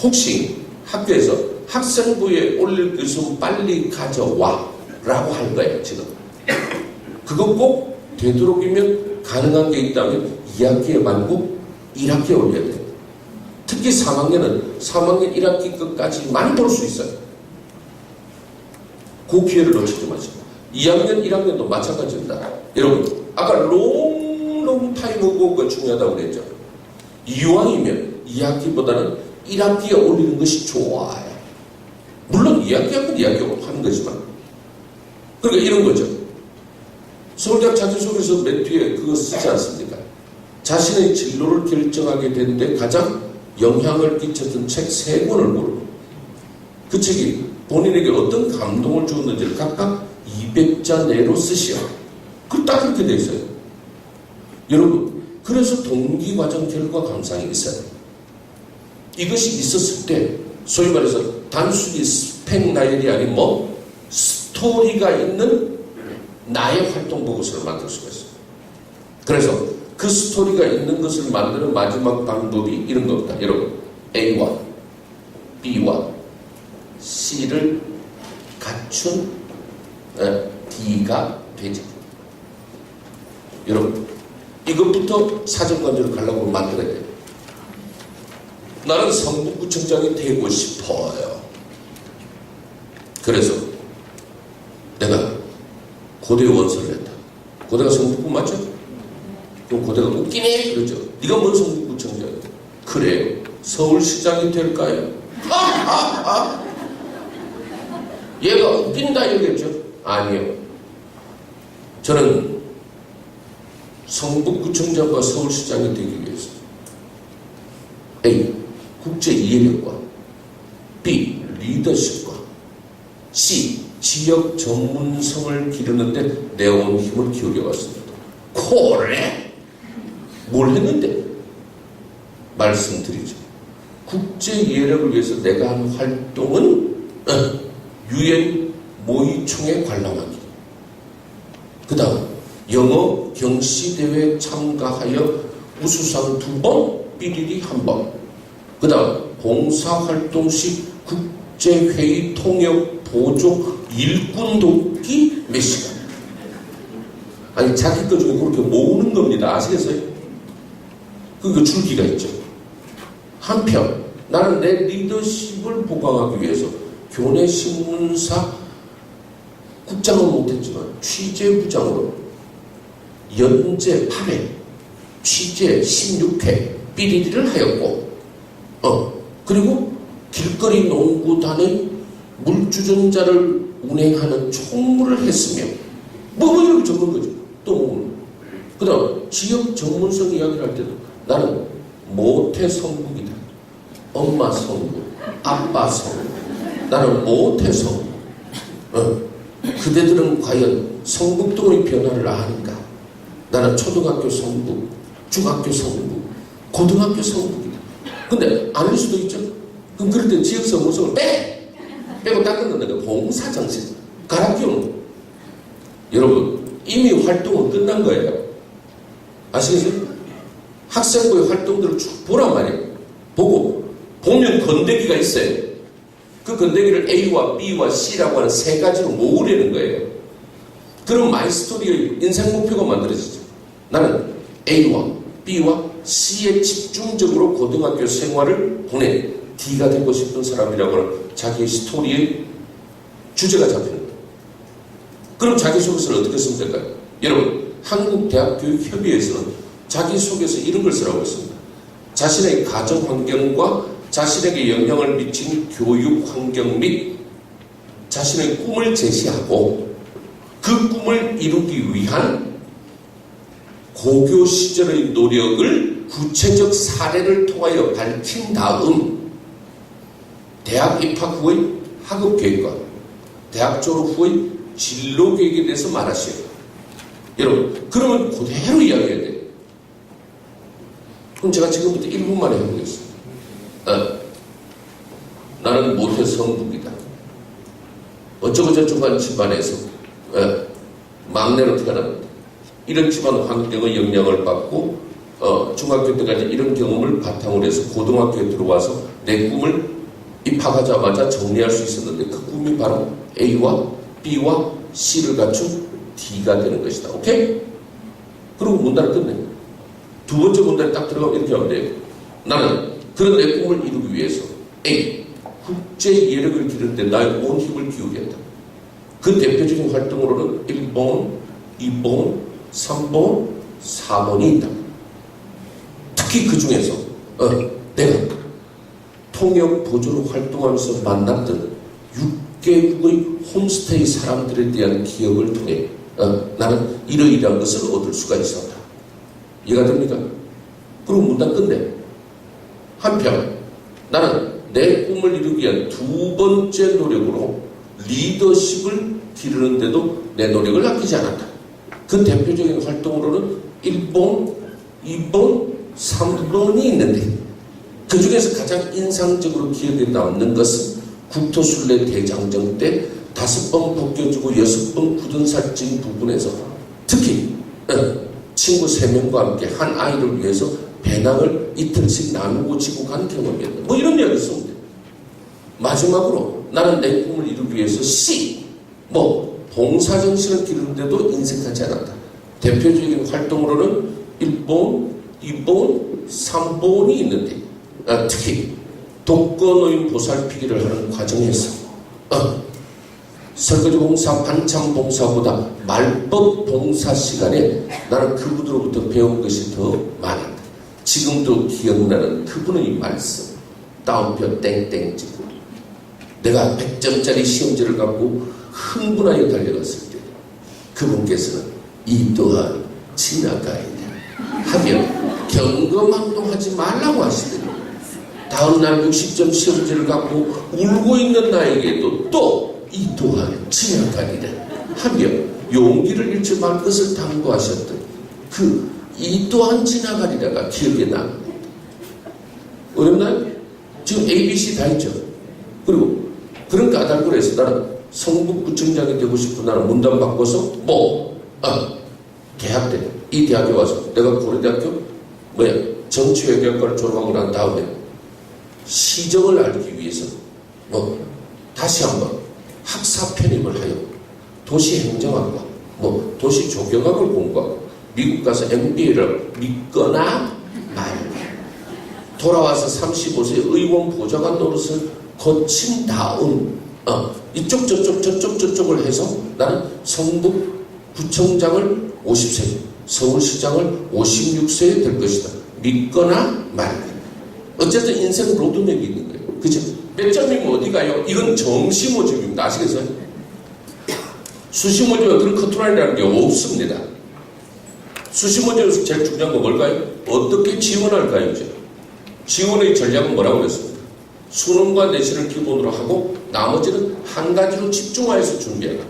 혹시 학교에서 학생부에 올릴 것은 빨리 가져와 라고 할 거예요. 지금 그거 꼭 되도록이면 가능한 게 있다면 2학기에 말고 1학기에 올려야 돼요. 특히 3학년은 3학년 1학기 끝까지만 볼 수 있어요. 그 기회를 놓치지 마시고 2학년 1학년도 마찬가지입니다. 여러분 아까 롱 타임오버가 중요하다고 그랬죠. 이왕이면 2학기보다는 1학기에 올리는 것이 좋아요. 물론 2학기하면 2학기 하는 거지만 그러니까 이런 거죠. 서울대학 자기소개서 맨 뒤에 그거 쓰지 않습니까? 자신의 진로를 결정하게 되는데 가장 영향을 끼쳤던 책 3권을 고르고 그 책이 본인에게 어떤 감동을 주었는지를 각각 200자 내로 쓰시오. 그 딱 그렇게 돼 있어요. 여러분 그래서 동기과정 결과 감상이 있어요. 이것이 있었을 때 소위 말해서 단순히 스펙 나열이 아닌 스토리가 있는 나의 활동 보고서를 만들 수가 있어요. 그래서 그 스토리가 있는 것을 만드는 마지막 방법이 이런 겁니다. 여러분 A와 B와 C를 갖춘 D가 되죠. 여러분 이것부터 사정관절을 가려고 만들어야 돼요. 나는 성북구청장이 되고 싶어요. 그래서 내가 고대에 원서를 했다. 고대가 성북구 맞죠? 그럼 고대가 웃기네? 그러죠. 네가 뭔 성북구청장이야? 그래요. 서울시장이 될까요? 얘가 웃긴다 이러겠죠? 아니요. 저는 성북구청장과 서울시장이 되기 위해서 A. 국제 이해력과 B. 리더십과 C. 지역 전문성을 기르는데 내 온 힘을 기울여 왔습니다. 그래? 뭘 했는데? 말씀드리죠. 국제 이해력을 위해서 내가 한 활동은 유엔 모의총회 관람하기. 그 다음 영어 경시대회 참가하여 우수상 2번, 삐리리 1번. 그 다음 봉사활동 시 국제회의 통역 보조 일꾼 돕기 몇 시간. 아니 자기 것 중에 그렇게 모으는 겁니다. 아시겠어요? 그러니까 줄기가 있죠. 한편 나는 내 리더십을 보강하기 위해서 교내신문사 국장은 못했지만 취재부장으로 연재 8회, 취재 16회 삐리리를 하였고 그리고 길거리 농구단의 물주전자를 운행하는 총무를 했으며 이렇게 적은 거죠. 또 그 다음 지역 전문성 이야기를 할 때도 나는 모태 성북이다. 엄마 성북, 아빠 성북. 나는 모태 성북. 그대들은 과연 성북동의 변화를 아는가? 나는 초등학교 성북, 중학교 성북, 고등학교 성북이다. 근데 아닐 수도 있죠. 그럼 그럴 때 지역 전문성을 빼고 닦는다는 게 봉사정신. 갈아 끼우는. 여러분 이미 활동은 끝난 거예요. 아시겠어요? 학생부의 활동들을 쭉 보란 말이에요. 보고 보면 건더기가 있어요. 그 건더기를 A와 B와 C라고 하는 3가지로 모으려는 거예요. 그럼 마이스토리의 인생 목표가 만들어지죠. 나는 A와 B와 C에 집중적으로 고등학교 생활을 보낸 D가 되고 싶은 사람이라고 하는 자기의 스토리의 주제가 잡히는 거예요. 그럼 자기소개서를 어떻게 쓰면 될까요? 여러분 한국대학교육협의회에서는 자기소개서 이런 걸 쓰라고 했습니다. 자신의 가정환경과 자신에게 영향을 미친 교육환경 및 자신의 꿈을 제시하고 그 꿈을 이루기 위한 고교 시절의 노력을 구체적 사례를 통하여 밝힌 다음 대학 입학 후의 학업계획과 대학 졸업 후의 진로계획에 대해서 말하시오. 여러분 그러면 그대로 이야기해야 돼요. 그럼 제가 지금부터 1분 만에 해보겠습니다. 나는 모태 성북이다. 어쩌고저쩌고 한 집안에서 막내로 태어납니다. 이런 집안 환경의 영향을 받고 중학교 때까지 이런 경험을 바탕으로 해서 고등학교에 들어와서 내 꿈을 입학하자마자 정리할 수 있었는데 그 꿈이 바로 A와 B와 C를 갖춘 D가 되는 것이다. 오케이? 그리고 문단을 끝내. 두 번째 문단에 딱 들어가면 이렇게 하면 돼요. 나는 그런 내 꿈을 이루기 위해서 A. 국제 예력을 기를 때 나의 온 힘을 기울였다. 그 대표적인 활동으로는 1번, 2번, 3번, 4번이 있다. 특히 그 중에서 내가 통역 보조로 활동하면서 만났던 6개국의 홈스테이 사람들에 대한 기억을 통해 나는 이러이러한 것을 얻을 수가 있었다. 이해가 됩니까? 그리고 문단 끝내. 한편 나는 내 꿈을 이루기 위한 두 번째 노력으로 리더십을 기르는데도 내 노력을 아끼지 않았다. 그 대표적인 활동으로는 1번, 2번, 3번이 있는데 그 중에서 가장 인상적으로 기억에 남는 것은 국토순례 대장정 때 5번 벗겨주고 6번 굳은 살찐 부분에서 특히 친구 3명과 함께 한 아이를 위해서 배낭을 이틀씩 나누고 지고 간 경험이었다. 뭐 이런 이야기 쓰면 돼. 마지막으로 나는 내 꿈을 이루기 위해서 C. 봉사정신을 기르는데도 인색하지 않았다. 대표적인 활동으로는 1번, 2번, 3번이 있는데 특히 독거노인 보살피기를 하는 과정에서 설거지 봉사, 반찬 봉사보다 말법 봉사 시간에 나는 그분으로부터 배운 것이 더 많았다. 지금도 기억나는 그분의 말씀. 따옴표 땡땡 찍고 내가 100점짜리 시험지를 갖고 흥분하여 달려갔을 때 그분께서는 이 또한 지나가야 돼 하며 경거망동하지 말라고 하시더니 다음날 60점 시험지를 갖고 울고 있는 나에게도 또 이 또한 지나가리라 하며 용기를 잃지 말 것을 당부하셨던 그 이 또한 지나가리라가 기억에 남습니다. 어렵나요? 지금 A, B, C 다 있죠. 그리고 그런 까닭으로 해서 나는 성북구청장이 되고 싶은 나는 문단 바꿔서 대학 때 이 대학에 와서 내가 고려대학교 정치외교학과를 졸업하고 난 다음에 시정을 알기 위해서 다시 한번 학사 편입을 하여 도시행정학과 도시조경학을 공부하고 미국 가서 MBA를 믿거나 말거나 돌아와서 35세 의원 보좌관 노릇을 거친 다음 이쪽 저쪽을 해서 나는 성북구청장을 50세, 서울시장을 56세에 될 것이다. 믿거나 말거나. 어쨌든 인생 로드맵이 있는 거예요. 그죠? 몇 점이면 어디 가요? 이건 정시 모집입니다. 아시겠어요? 수시 모집은 그런 커트라인이라는 게 없습니다. 수시 모집에서 제일 중요한 건 뭘까요? 어떻게 지원할까요? 이제? 지원의 전략은 뭐라고 그랬습니까? 수능과 내신을 기본으로 하고 나머지는 한 가지로 집중하여서 준비해라.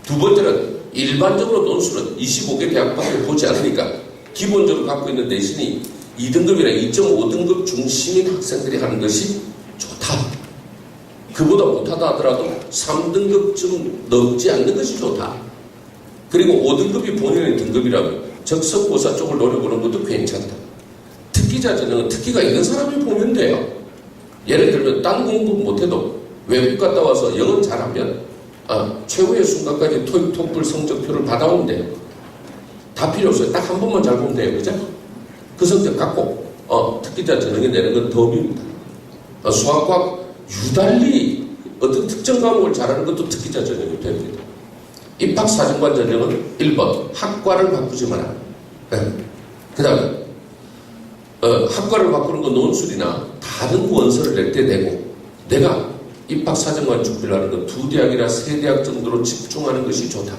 두 번째는 일반적으로 논술은 25개 대학밖에 보지 않으니까 기본적으로 갖고 있는 내신이 2등급이나 2.5등급 중심인 학생들이 하는 것이 좋다. 그보다 못하다 하더라도 3등급쯤 넘지 않는 것이 좋다. 그리고 5등급이 본인의 등급이라면 적성고사 쪽을 노려보는 것도 괜찮다. 특기자 전형은 특기가 있는 사람이 보면 돼요. 예를 들면 딴 공부 못해도 외국 갔다 와서 영어 잘하면 최후의 순간까지 토익 토플 성적표를 받아오면 돼요. 다 필요 없어요. 딱 한 번만 잘 보면 돼요. 그죠? 그 성적 갖고 특기자 전형에 내는 건 덤입니다. 수학과 유달리 어떤 특정 과목을 잘하는 것도 특기자 전형이 됩니다. 입학사정관 전형은 1번 학과를 바꾸지 마라. 그 다음에 학과를 바꾸는 건 논술이나 다른 원서를 낼 때 내고 내가 입학사정관 준비를 하는 건 2대학이나 3대학 정도로 집중하는 것이 좋다.